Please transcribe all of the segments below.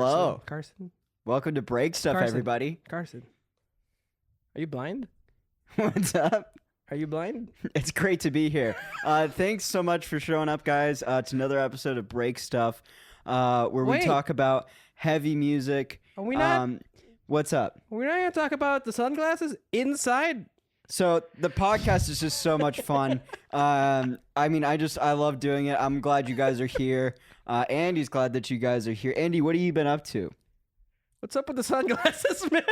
Hello. Carson. Welcome to Breakstuff, Carson. everybody. Carson. Are you blind? What's up? Are you blind? It's great to be here. Thanks so much for showing up, guys. It's another episode of Breakstuff, where we Wait. talk about heavy music. Are we not? What's up? We're not going to talk about the sunglasses inside? So the podcast is just so much fun. I love doing it. I'm glad you guys are here. Andy's glad that you guys are here. Andy, what have you been up to? What's up with the sunglasses, man?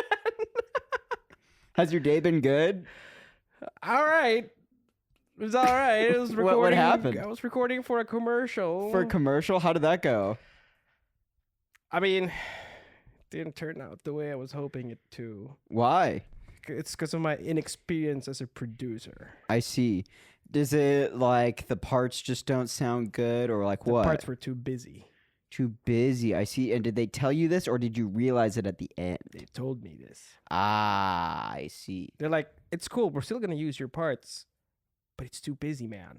Has your day been good? All right. It was all right. It was recording. What happened? I was recording for a commercial. For a commercial? How did that go? I mean, it didn't turn out the way I was hoping it to. Why? It's because of my inexperience as a producer. I see. Does it like the parts just don't sound good, or like The what? parts were too busy. Too busy. I see. And did they tell you this, or did you realize it at the end? They told me this. Ah, I see. They're like, it's cool. We're still going to use your parts, but it's too busy, man.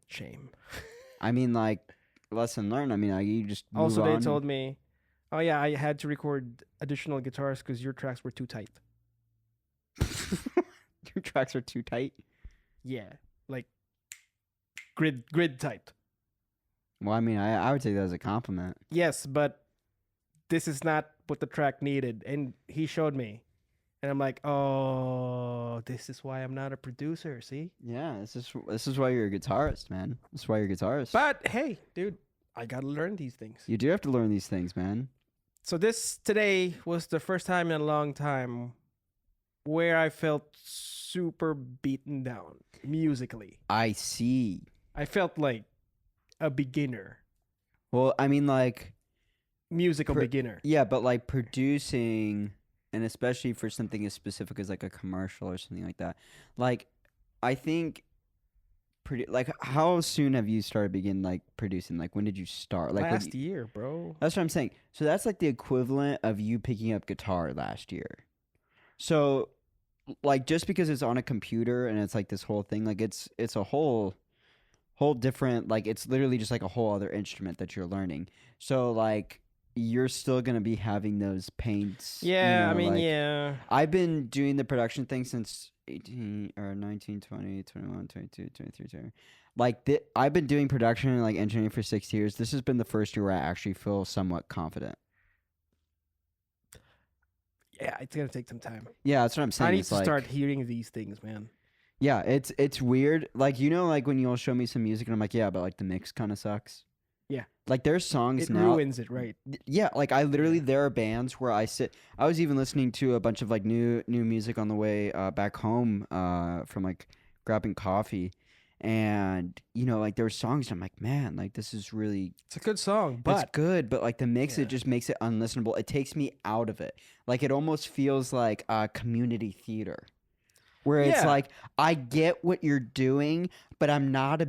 Shame. I mean, like, lesson learned. I mean, like, you just move Also, on. they told me, oh, yeah, I had to record additional guitars because your tracks were too tight. Your tracks are too tight. Yeah, like grid tight. Well, I mean, I would take that as a compliment. Yes, but this is not what the track needed. And he showed me. And I'm like, oh, this is why I'm not a producer, see? Yeah, this is why you're a guitarist, man. This is why you're a guitarist. But, hey, dude, I got to learn these things. You do have to learn these things, man. So today was the first time in a long time where I felt super beaten down musically. I see. I felt like a beginner. Well, I mean, like... Musical beginner. Yeah, but like producing, and especially for something as specific as like a commercial or something like that. Like, I think, how soon have you started like producing? Like, when did you start? Like last year, bro. That's what I'm saying. So that's like the equivalent of you picking up guitar last year. So, like, just because it's on a computer and it's like this whole thing, like it's a whole different, like it's literally just like a whole other instrument that you're learning. So like you're still gonna be having those pains. Yeah, you know, like, yeah. I've been doing the production thing since 18 or 19, 20, 21, 22, 23, 20. Like I've been doing production and like engineering for 6 years. This has been the first year where I actually feel somewhat confident. Yeah, it's gonna take some time. Yeah, that's what I'm saying. I need to start hearing these things, man. Yeah, it's weird. Like, you know, like when you'll show me some music and I'm like, yeah, but like the mix kind of sucks. Yeah. Like there's songs It now. ruins it, right? Yeah, like I literally, there are bands where I was even listening to a bunch of like new music on the way back home from like grabbing coffee. And, you know, like there were songs and I'm like, man, like this is really... It's a good song, but... It's good, but like the mix, it just makes it unlistenable. It takes me out of it. Like it almost feels like community theater. Where it's like, I get what you're doing, but I'm not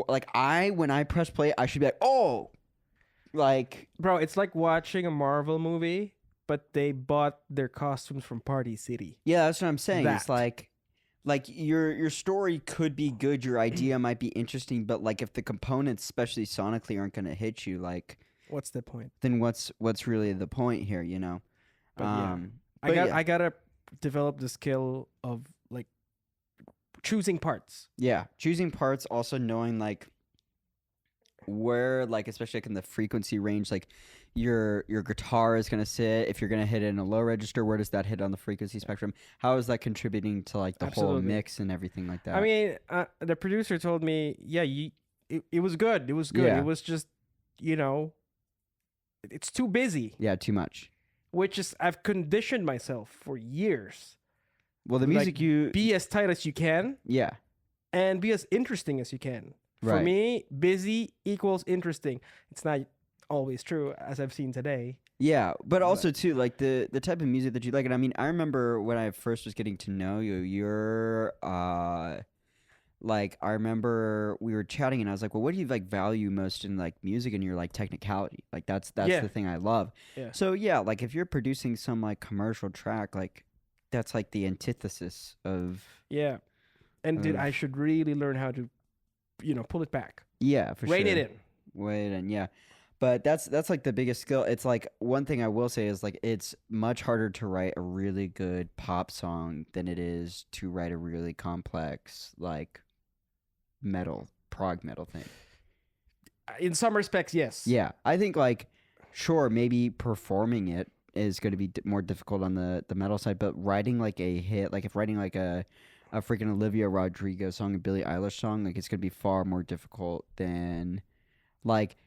like when I press play, I should be like, oh, like... Bro, it's like watching a Marvel movie, but they bought their costumes from Party City. Yeah, that's what I'm saying. That. It's like your story could be good, your idea might be interesting, but like if the components, especially sonically, aren't going to hit you, like... What's the point? Then what's really the point here, you know? But I gotta develop the skill of like choosing parts. Yeah, choosing parts, also knowing like where, like especially like in the frequency range, like your guitar is gonna sit. If you're gonna hit it in a low register, where does that hit on the frequency spectrum? How is that contributing to like the whole mix and everything like that? I mean, the producer told me, yeah, it was good. It was good. Yeah. It was just, you know, it's too busy. Yeah, too much. Which is, I've conditioned myself for years. Well, the music like, be as tight as you can. Yeah. And be as interesting as you can. Right. For me, busy equals interesting. It's not always true, as I've seen today. Yeah, but also too, like the type of music that you like. And I mean, I remember when I first was getting to know you, you're like, I remember we were chatting and I was like, well, what do you like value most in like music? And you're like technicality. Like that's the thing I love. Yeah. So yeah, like if you're producing some like commercial track, like that's like the antithesis of... Yeah. And dude, I should really learn how to, you know, pull it back. Yeah, for sure. Rein it in. Wait, and yeah. But that's like the biggest skill. It's like one thing I will say is like it's much harder to write a really good pop song than it is to write a really complex like metal prog metal thing. In some respects, yes. Yeah, I think like sure maybe performing it is going to be more difficult on the metal side, but writing like a hit, like if writing like a freaking Olivia Rodrigo song, a Billie Eilish song, like it's going to be far more difficult than like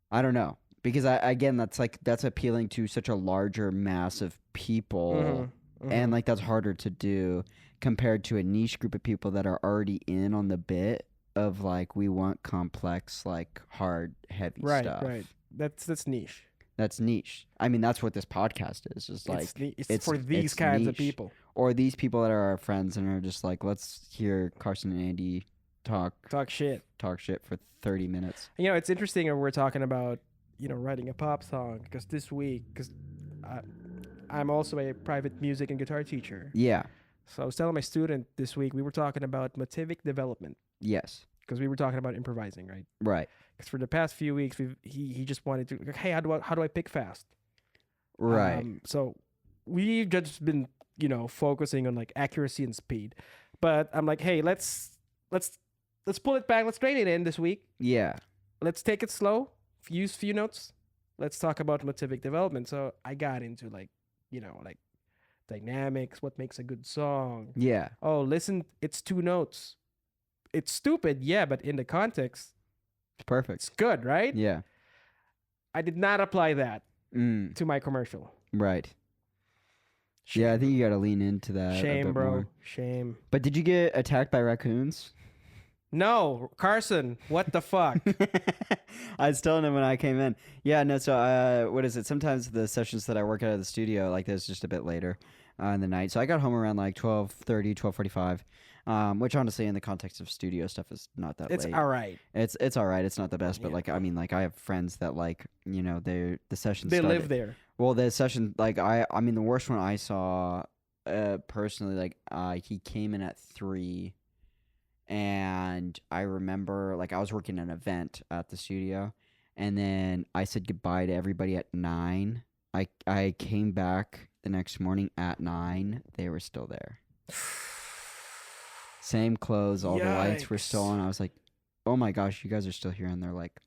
I don't know because again that's appealing to such a larger mass of people, and like that's harder to do compared to a niche group of people that are already in on the bit of like we want complex like hard heavy stuff. Right. That's niche. That's niche. I mean that's what this podcast is. Just like it's for these kinds of niche. people. Or these people that are our friends and are just like let's hear Carson and Andy talk shit for 30 minutes. You know, it's interesting when we're talking about, you know, writing a pop song because this week, because I'm also a private music and guitar teacher. Yeah. So I was telling my student this week, we were talking about motivic development. Yes. Because we were talking about improvising, right? Right. Because for the past few weeks, he just wanted to, like, hey, how do I pick fast? Right. So we've just been, you know, focusing on like accuracy and speed. But I'm like, hey, let's pull it back. Let's trade it in this week. Yeah. Let's take it slow. Use few notes. Let's talk about motivic development. So I got into like, you know, like dynamics, what makes a good song. Yeah. Oh, listen, it's 2 notes. It's stupid, yeah, but in the context, It's perfect. it's good, right? Yeah. I did not apply that Mm. to my commercial. Right. Shame. Yeah, I think you got to lean into that. Shame, a bit bro. More. Shame. But did you get attacked by raccoons? No, Carson, what the fuck? I was telling him when I came in. Yeah, no, so what is it? Sometimes the sessions that I work out of the studio, like this, just a bit later in the night. So I got home around like 12:30, 12:45, which honestly in the context of studio stuff is not that It's late. all right. It's all right. It's not the best, but Yeah. like I mean like I have friends that like, you know, the session They started. live there. Well, the session like I mean the worst one I saw personally like he came in at 3. And I remember, like, I was working an event at the studio, and then I said goodbye to everybody at 9. I came back the next morning at 9. They were still there. Same clothes, all the lights were still on. I was like, oh my gosh, you guys are still here. And they're like,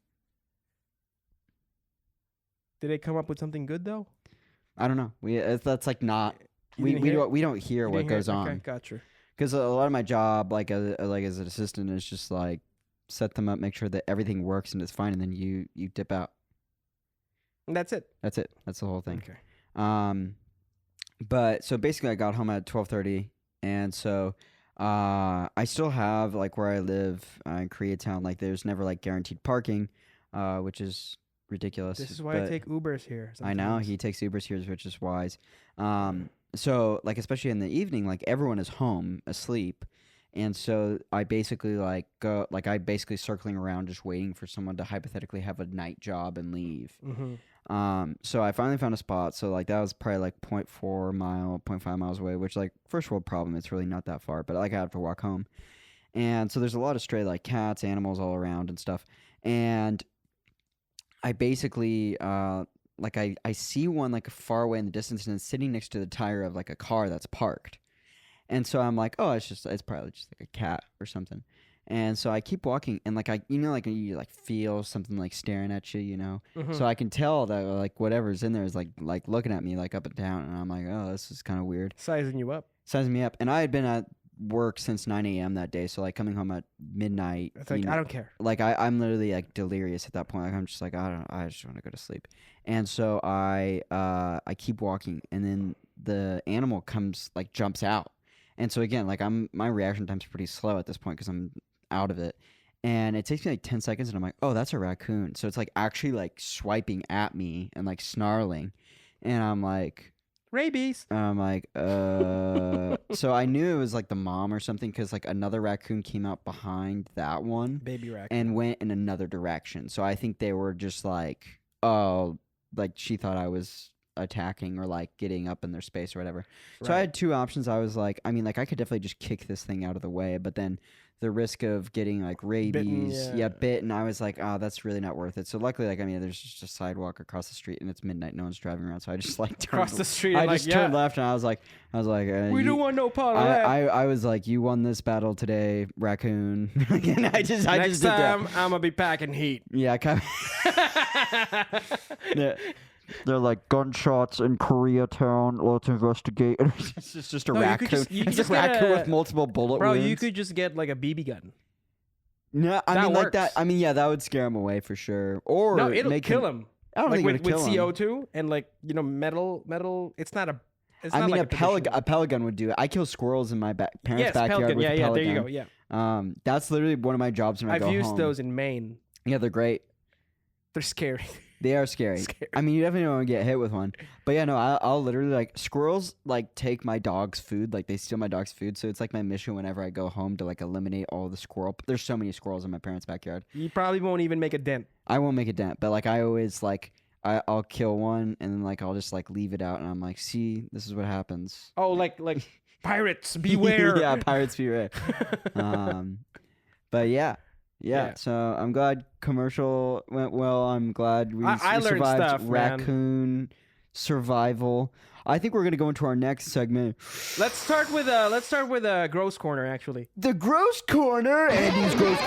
Did they come up with something good though? I don't know. That's like not, You we didn't hear? don't hear You what didn't hear? goes on. Okay, gotcha. Because a lot of my job, like as an assistant, is just like set them up, make sure that everything works and it's fine, and then you dip out. And that's it. That's it. That's the whole thing. Okay. But so basically, I got home at 12:30, and so I still have like where I live in Koreatown. Like, there's never like guaranteed parking, which is ridiculous. This is why I take Ubers here. I know sometimes. he takes Ubers here, which is wise. So like especially in the evening, like everyone is home asleep, and so I basically like go like I basically circling around just waiting for someone to hypothetically have a night job and leave. So I finally found a spot. So like that was probably like 0.5 miles away, which like first world problem. It's really not that far, but like I have to walk home, and so there's a lot of stray like cats, animals all around and stuff, and I basically like I see one like far away in the distance and it's sitting next to the tire of like a car that's parked. And so I'm like, oh, it's probably just like a cat or something. And so I keep walking and like like you like feel something like staring at you, you know. So I can tell that like whatever's in there is like looking at me like up and down, and I'm like, oh, this is kind of weird. Sizing you up. Sizing me up. And I had been at work since 9 a.m. that day, so like coming home at midnight. It's like, I don't care. Like I'm literally like delirious at that point. Like I'm just like I just want to go to sleep. And so I keep walking, and then the animal comes like jumps out. And so again, like my reaction time's pretty slow at this point because I'm out of it. And it takes me like 10 seconds, and I'm like, oh, that's a raccoon. So it's like actually like swiping at me and like snarling, and I'm like. Rabies. I'm like, so I knew it was like the mom or something because like another raccoon came out behind that one Baby raccoon. and went in another direction. So I think they were just like, oh, like she thought I was attacking or like getting up in their space or whatever. So I had 2 options. I was like, I mean, like I could definitely just kick this thing out of the way, but then the risk of getting like rabies, yeah. bit, and I was like, oh, that's really not worth it. So luckily, like, I mean, there's just a sidewalk across the street, and it's midnight, no one's driving around, so I just like Across the street. I and just like, turned yeah, left, and I was like, we don't want no part of that. I was like, you won this battle today, Raccoon. And I just Next did that. time, I'm gonna be packing heat. Yeah, kind of. Yeah. They're like gunshots in Koreatown. Let's investigate. It's just a No, you raccoon. could just- you could It's just a get raccoon a- with multiple bullet Bro, wounds. you could just get like a BB gun. No, I that mean like that. works. I mean, yeah, that would scare him away for sure. Or No, it'll make kill him. I don't Like think with it would kill him. CO2 and like metal. It's not a. It's I not mean, like a pellet gun would do it. I kill squirrels in my parents' yes, backyard pellet gun. with Yeah, a yeah. pellet There you gun. go. Yeah, That's literally one of my jobs when I I've go used home. those in Maine. Yeah, they're great. They're scary. They are scary. I mean, you definitely don't want to get hit with one. But yeah, no, I'll literally like squirrels like take my dog's food, like they steal my dog's food. So it's like my mission whenever I go home to like eliminate all the squirrel. There's so many squirrels in my parents' backyard. You probably won't even make a dent. I won't make a dent, but like I always like I'll kill one and then like I'll just like leave it out and I'm like, see, this is what happens. Oh, like pirates, beware. Yeah, pirates beware. But yeah. Yeah. So I'm glad commercial went well. I'm glad we I learned survived stuff, man. raccoon survival. I think we're gonna go into our next segment. Let's start with a gross corner actually. The gross corner, Andy's gross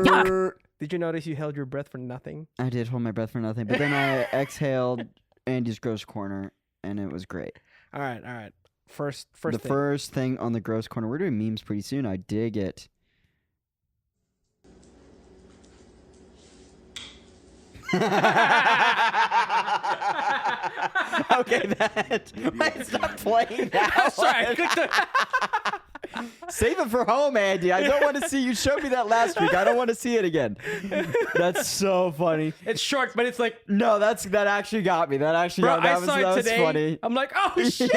corner. Did you notice you held your breath for nothing? I did hold my breath for nothing, but then I exhaled Andy's gross corner, and it was great. All right. First The thing. first thing on the gross corner. We're doing memes pretty soon. I dig it. Okay, that. Wait, stop playing that. Sorry, I one. clicked the- Save it for home, Andy. I don't want to see. You showed me that last week. I don't want to see it again. That's so funny. It's short, but it's like, No, that actually got me. That actually bro, got me. I That saw it was today. funny. I'm like, oh shit.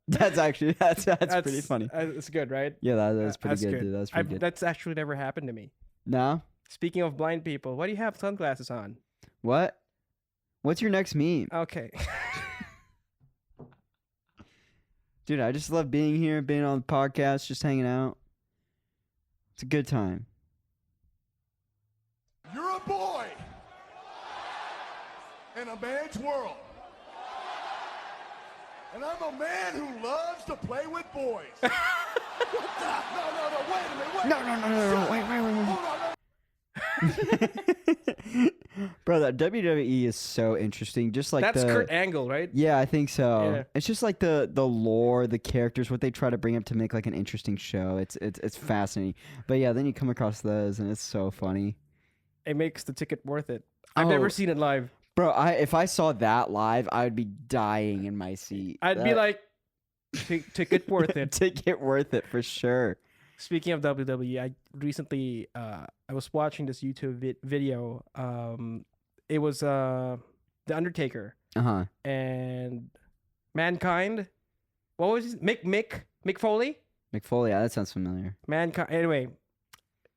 That's pretty funny. It's good, right? Yeah, that's pretty That's good, dude. That's pretty good. That's actually never happened to me. No? Speaking of blind people, why do you have sunglasses on? What? What's your next meme? Okay. Dude, I just love being here, being on the podcast, just hanging out. It's a good time. You're a boy in a man's world. And I'm a man who loves to play with boys. What the? No, wait a minute, wait. No, wait. Hold on, Bro, that WWE is so interesting. Just like That's Kurt Angle, right? Yeah, I think so. Yeah. It's just like the lore, the characters, what they try to bring up to make like an interesting show. It's fascinating. But yeah, then you come across those and it's so funny. It makes the ticket worth it. I've never seen it live. Bro, if I saw that live, I would be dying in my seat. I'd be like, ticket worth it. Ticket worth it for sure. Speaking of WWE, I recently I was watching this YouTube video. It was The Undertaker Uh-huh. and Mankind. What was his Mick Foley? McFoley, yeah, that sounds familiar. Mankind. Anyway,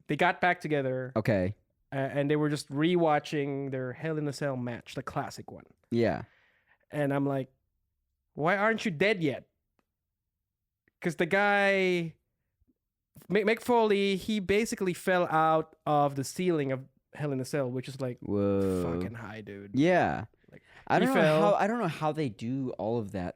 they got back together Okay. and they were just rewatching their Hell in a Cell match, the classic one. Yeah. And I'm like, why aren't you dead yet? Because the guy, Mick Foley, he basically fell out of the ceiling of Hell in a Cell, which is like Whoa. fucking high, dude. Yeah. Like, I he don't know fell. I don't know how they do all of that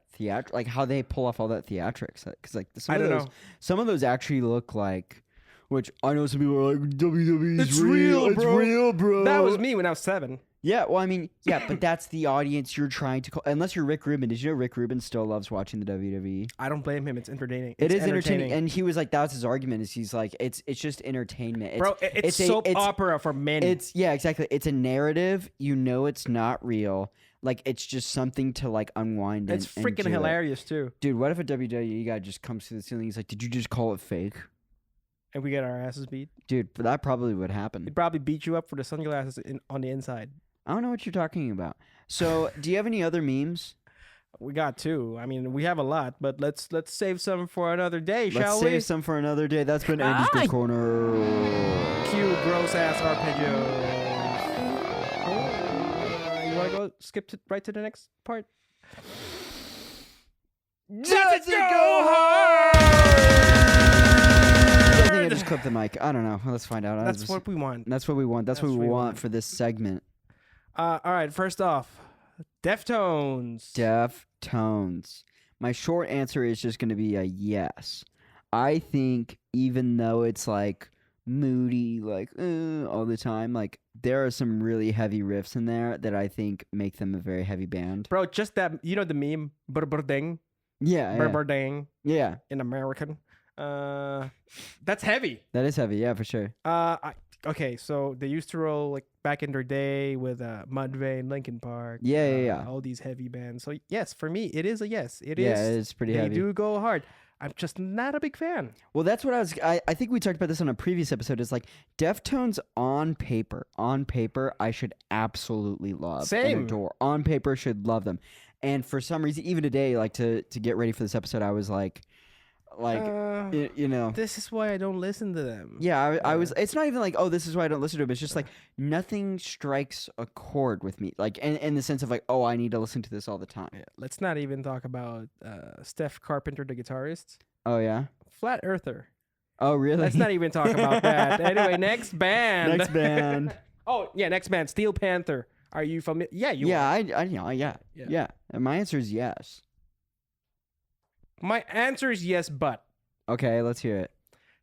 like how they pull off all that theatrics. Because like I don't know. some of those actually look like, which I know some people are like WWE. It's real, bro. It's real, bro. That was me when I was 7. Yeah, well, I mean, yeah, but that's the audience you're trying to call. Unless you're Rick Rubin. Did you know Rick Rubin still loves watching the WWE? I don't blame him. It's entertaining. It is entertaining, and he was like, "That's his argument." Is he's like, "It's just entertainment, Bro, it's soap opera for men. It's yeah, exactly. It's a narrative. You know, it's not real. Like it's just something to like unwind. It's and freaking enjoy. hilarious too. Dude. What if a WWE guy just comes to the ceiling? He's like, "Did you just call it fake?" And we get our asses beat. Dude, but that probably would happen. He'd probably beat you up for the sunglasses on the inside. I don't know what you're talking about. So, do you have any other memes? We got 2. I mean, we have a lot, but let's save some for another day, Let's shall we? save some for another day. That's been Andy's Good Corner. Cue gross ass arpeggios. You want to go skip right to the next part? Does it go hard? I think I just clipped the mic. I don't know. Let's find out. That's what we want. That's what we want. That's what we want for this segment. All right, first off, Deftones. Deftones. My short answer is just going to be a yes. I think even though it's like moody, like all the time, like there are some really heavy riffs in there that I think make them a very heavy band. Bro, just that, you know the meme, Burberding? Yeah. Burberding Yeah. in American. That's heavy. That is heavy. Yeah, for sure. Okay, so they used to roll like back in their day with Mudvayne, Linkin Park. Yeah. All these heavy bands. So yes, for me, it is a yes. It Yeah, is. it's pretty they heavy. They do go hard. I'm just not a big fan. Well, that's what I think we talked about this on a previous episode. Is like Deftones on paper, I should absolutely love Same. and adore. On paper, should love them. And for some reason, even today, like to get ready for this episode, I was like, you know, this is why I don't listen to them. yeah, I was. It's not even like, oh, this is why I don't listen to them. It's just like nothing strikes a chord with me, like in the sense of like, oh, I need to listen to this all the time. Yeah, let's not even talk about Steph Carpenter, the guitarist. Oh yeah. Flat Earther. Oh really? Let's not even talk about that. Anyway, next band. Next band. Oh yeah, next band. Steel Panther. Are you familiar? Yeah, you. Yeah, are. yeah. And my answer is yes. My answer is yes, but. Okay, let's hear it.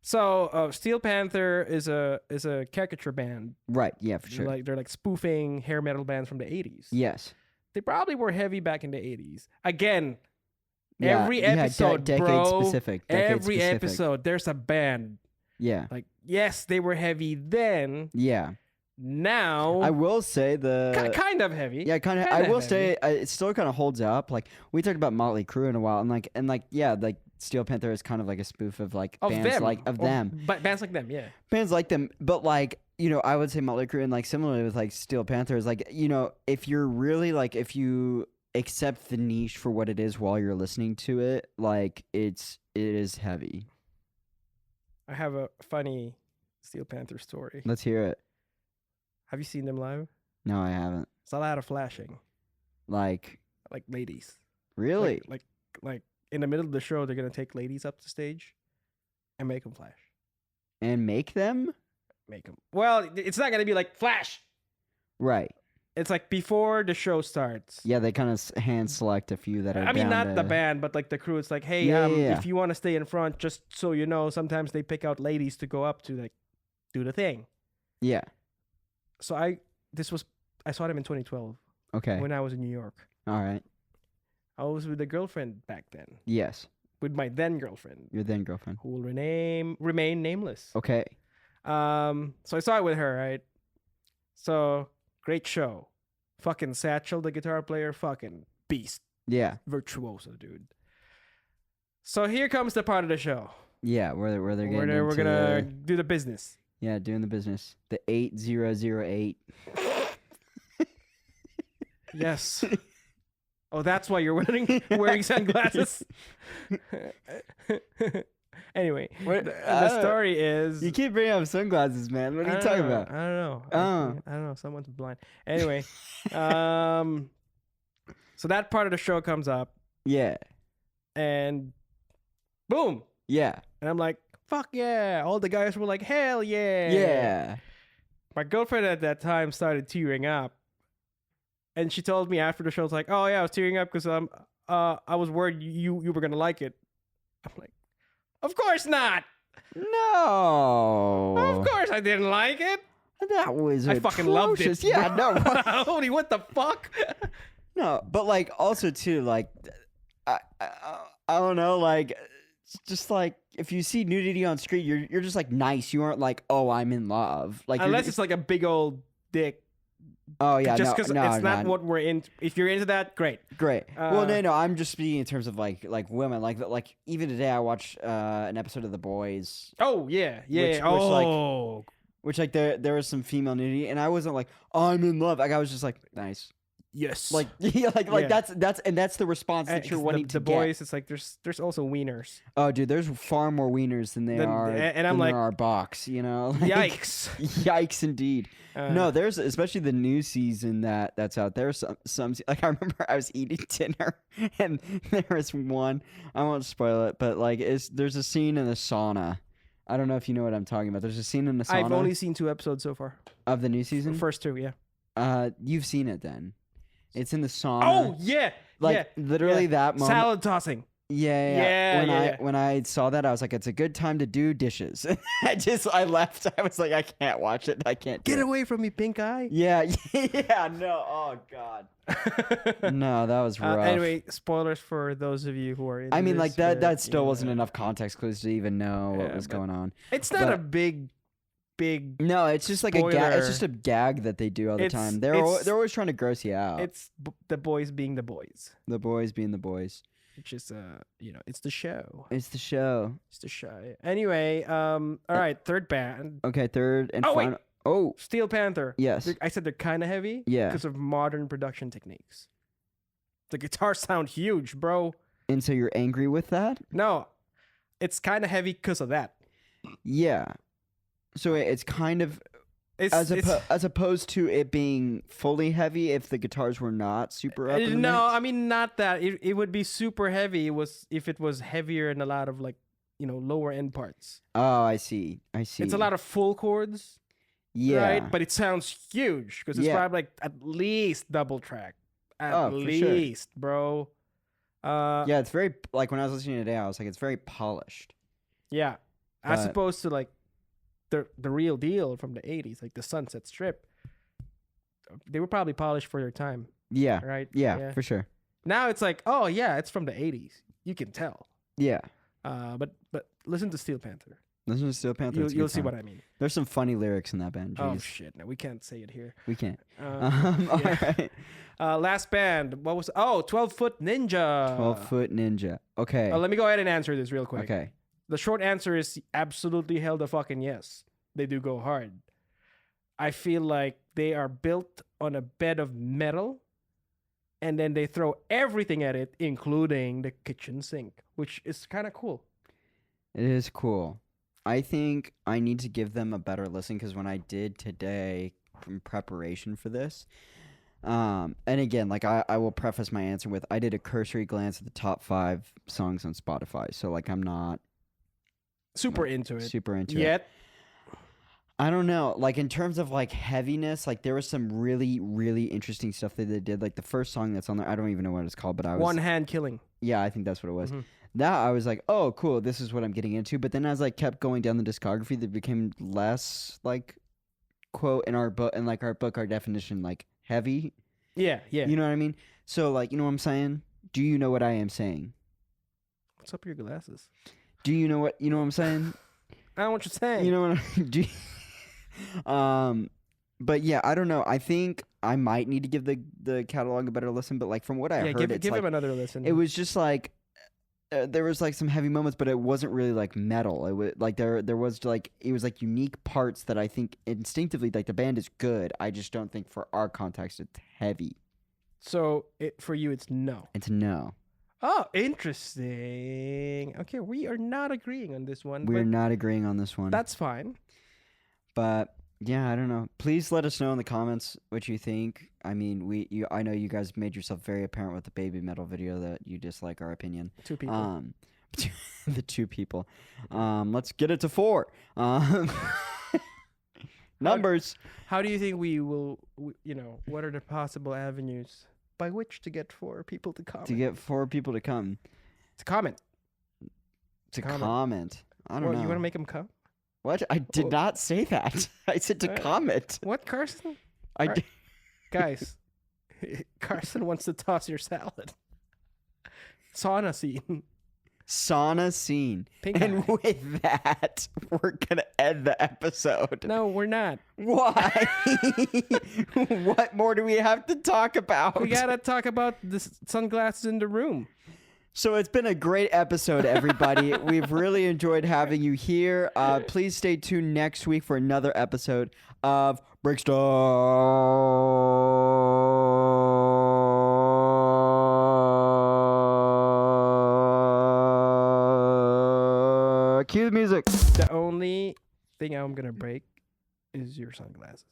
So, Steel Panther is a caricature band. Right. Yeah, for sure. They're like spoofing hair metal bands from the 80s. Yes. They probably were heavy back in the 80s. Again, Yeah, every episode, decade bro. specific. Every episode, there's a band. Yeah. Like, yes, they were heavy then. Yeah. Now, I will say kind of heavy. Yeah, kind of. I will say it still kind of holds up. Like we talked about Motley Crue in a while, and yeah, like Steel Panther is kind of like a spoof of like of bands them. like of them. But bands like them, yeah. Bands like them, but like you know, I would say Motley Crue and like similarly with like Steel Panther is like you know, if you're really like if you accept the niche for what it is while you're listening to it, like it is heavy. I have a funny Steel Panther story. Let's hear it. Have you seen them live? No, I haven't. It's a lot of flashing. Like Ladies. really? Like in the middle of the show, they're gonna take ladies up the stage and make them flash. And make them? Make them. Well, it's not gonna be like flash. Right. It's like before the show starts. Yeah, they kind of hand select a few that are. I mean, down not to... the band, but like the crew. It's like, hey, Yeah. if you want to stay in front, just so you know, sometimes they pick out ladies to go up to like do the thing. Yeah. So I saw them in 2012 Okay. when I was in New York. All right. I was with a girlfriend back then, Yes. with my then girlfriend, Your then girlfriend. who will remain nameless. Okay. So I saw it with her, right? So great show. Fucking Satchel, the guitar player, fucking beast, Yeah. virtuoso, dude. So here comes the part of the show Yeah. Where they're getting we're into gonna do the business. yeah, doing the business. The 8008. Yes. Oh, that's why you're wearing sunglasses. Anyway, the story is You keep bringing up sunglasses, man. What are you talking about? I don't know. Oh. I don't know. Someone's blind. Anyway, so that part of the show comes up, Yeah. and boom, Yeah. and I'm like, fuck yeah! All the guys were like, hell yeah! Yeah. My girlfriend at that time started tearing up, and she told me after the show, it's like, oh yeah, I was tearing up because I was worried you were gonna like it. I'm like, of course not. No. Of course I didn't like it. That was I fucking loved it. atrocious. Yeah, no. Holy, what the fuck? No, but like also too, like I don't know, like it's just like if you see nudity on screen, you're just like nice. You aren't like, oh, I'm in love. Like Unless it's like a big old dick. oh yeah, Just no, because no, it's not no. what we're in. If you're into that, great. Great. Well, Uh, no, I'm just speaking in terms of like women. Like even today, I watched an episode of The Boys, Oh yeah, yeah. Which, like, oh, which like there was some female nudity, and I wasn't like, oh, I'm in love. Like I was just like, nice. Yes. Like that's the response that you're wanting to the get. boys. It's like there's also wieners. Oh, dude, there's far more wieners than there are. And I'm like, there are box. You know, yikes. Yikes, indeed. No, there's especially the new season that's out there. Some like I remember I was eating dinner and there was one. I won't spoil it, but like there's a scene in the sauna. I don't know if you know what I'm talking about. There's a scene in the sauna. I've only seen 2 episodes so far. Of the new season. First 2, yeah. You've seen it then. It's in the sauna. Oh yeah, literally that moment. Salad tossing. Yeah. When I saw that, I was like, it's a good time to do dishes. I left. I was like, I can't watch it. I can't. Get away from me, pink eye. Yeah. No. Oh God. No, that was rough. Anyway, spoilers for those of you who are in. I mean, like that still wasn't enough context clues to even know what was going on. It's not a big. No, it's just like spoiler. a gag. It's just a gag that they do all the time. They're always trying to gross you out. It's the boys being the boys. The boys being the boys. Which is it's the show. It's the show. It's the show. Anyway, all right, third band. Okay, third and final. Wait. Oh, Steel Panther. Yes. I said they're kind of heavy. Yeah. Because of modern production techniques. The guitars sound huge, bro. And so you're angry with that? No, it's kind of heavy because of that. Yeah. So it's kind of as opposed to it being fully heavy if the guitars were not super up. No, I mean not that. It would be super heavy. If it was heavier in a lot of lower end parts. Oh, I see. It's a lot of full chords. Yeah. Right, but it sounds huge because it's probably like at least double track. At least, bro. Yeah, it's very like when I was listening today, I was like, it's very polished. Yeah, as opposed to like the real deal from the 80s, like the Sunset Strip. They were probably polished for their time. Yeah. Right? Yeah, for sure. Now it's like, oh yeah, it's from the 80s. You can tell. Yeah. But listen to Steel Panther. Listen to Steel Panther. You'll see what I mean. There's some funny lyrics in that band. Jeez. Oh shit! No, we can't say it here. We can't. All right. Last band. What was? 12-Foot Ninja. 12-Foot Ninja. Okay. Let me go ahead and answer this real quick. Okay. The short answer is absolutely hell the fucking yes. They do go hard. I feel like they are built on a bed of metal, and then they throw everything at it, including the kitchen sink, which is kind of cool. It is cool. I think I need to give them a better listen because when I did today in preparation for this, and again, like I will preface my answer with I did a cursory glance at the top 5 songs on Spotify, so like I'm not super into it. Yet. I don't know. Like in terms of like heaviness, like there was some really, really interesting stuff that they did. Like the first song that's on there, I don't even know what it's called, but I was One Hand Killing. Yeah, I think that's what it was. Mm-hmm. That I was like, oh, cool, this is what I'm getting into. But then as I kept going down the discography, that became less like quote in our book, and like our definition, like heavy. Yeah. You know what I mean? So like, you know what I'm saying? Do you know what I am saying? What's up with your glasses? Do you know what I'm saying? I don't know what you're saying. You know what do but yeah, I don't know. I think I might need to give the catalog a better listen, but like from what I heard, give him another listen. It was just like there was like some heavy moments, but it wasn't really like metal. It was like there was like it was like unique parts that I think instinctively like the band is good. I just don't think for our context it's heavy. So for you, it's no. It's no. Oh, interesting. Okay, we are not agreeing on this one. We're not agreeing on this one. That's fine. But yeah, I don't know. Please let us know in the comments what you think. I mean, I know you guys made yourself very apparent with the baby metal video that you dislike our opinion. 2 people. The 2 people. Let's get it to 4. Numbers. How do you think we will? What are the possible avenues by which to get 4 people to comment? To get 4 people to come. To comment. To comment. I don't know. You want to make them come? What? I did not say that. I said to comment. What, Carson? Guys, Carson wants to toss your salad. Sauna scene. Sauna scene. Pink and eye. with that, we're going to end the episode. No, we're not. Why? What more do we have to talk about? We got to talk about the sunglasses in the room. So it's been a great episode, everybody. We've really enjoyed having you here. Please stay tuned next week for another episode of Breakstuff. Cue the music. The only thing I'm gonna break is your sunglasses.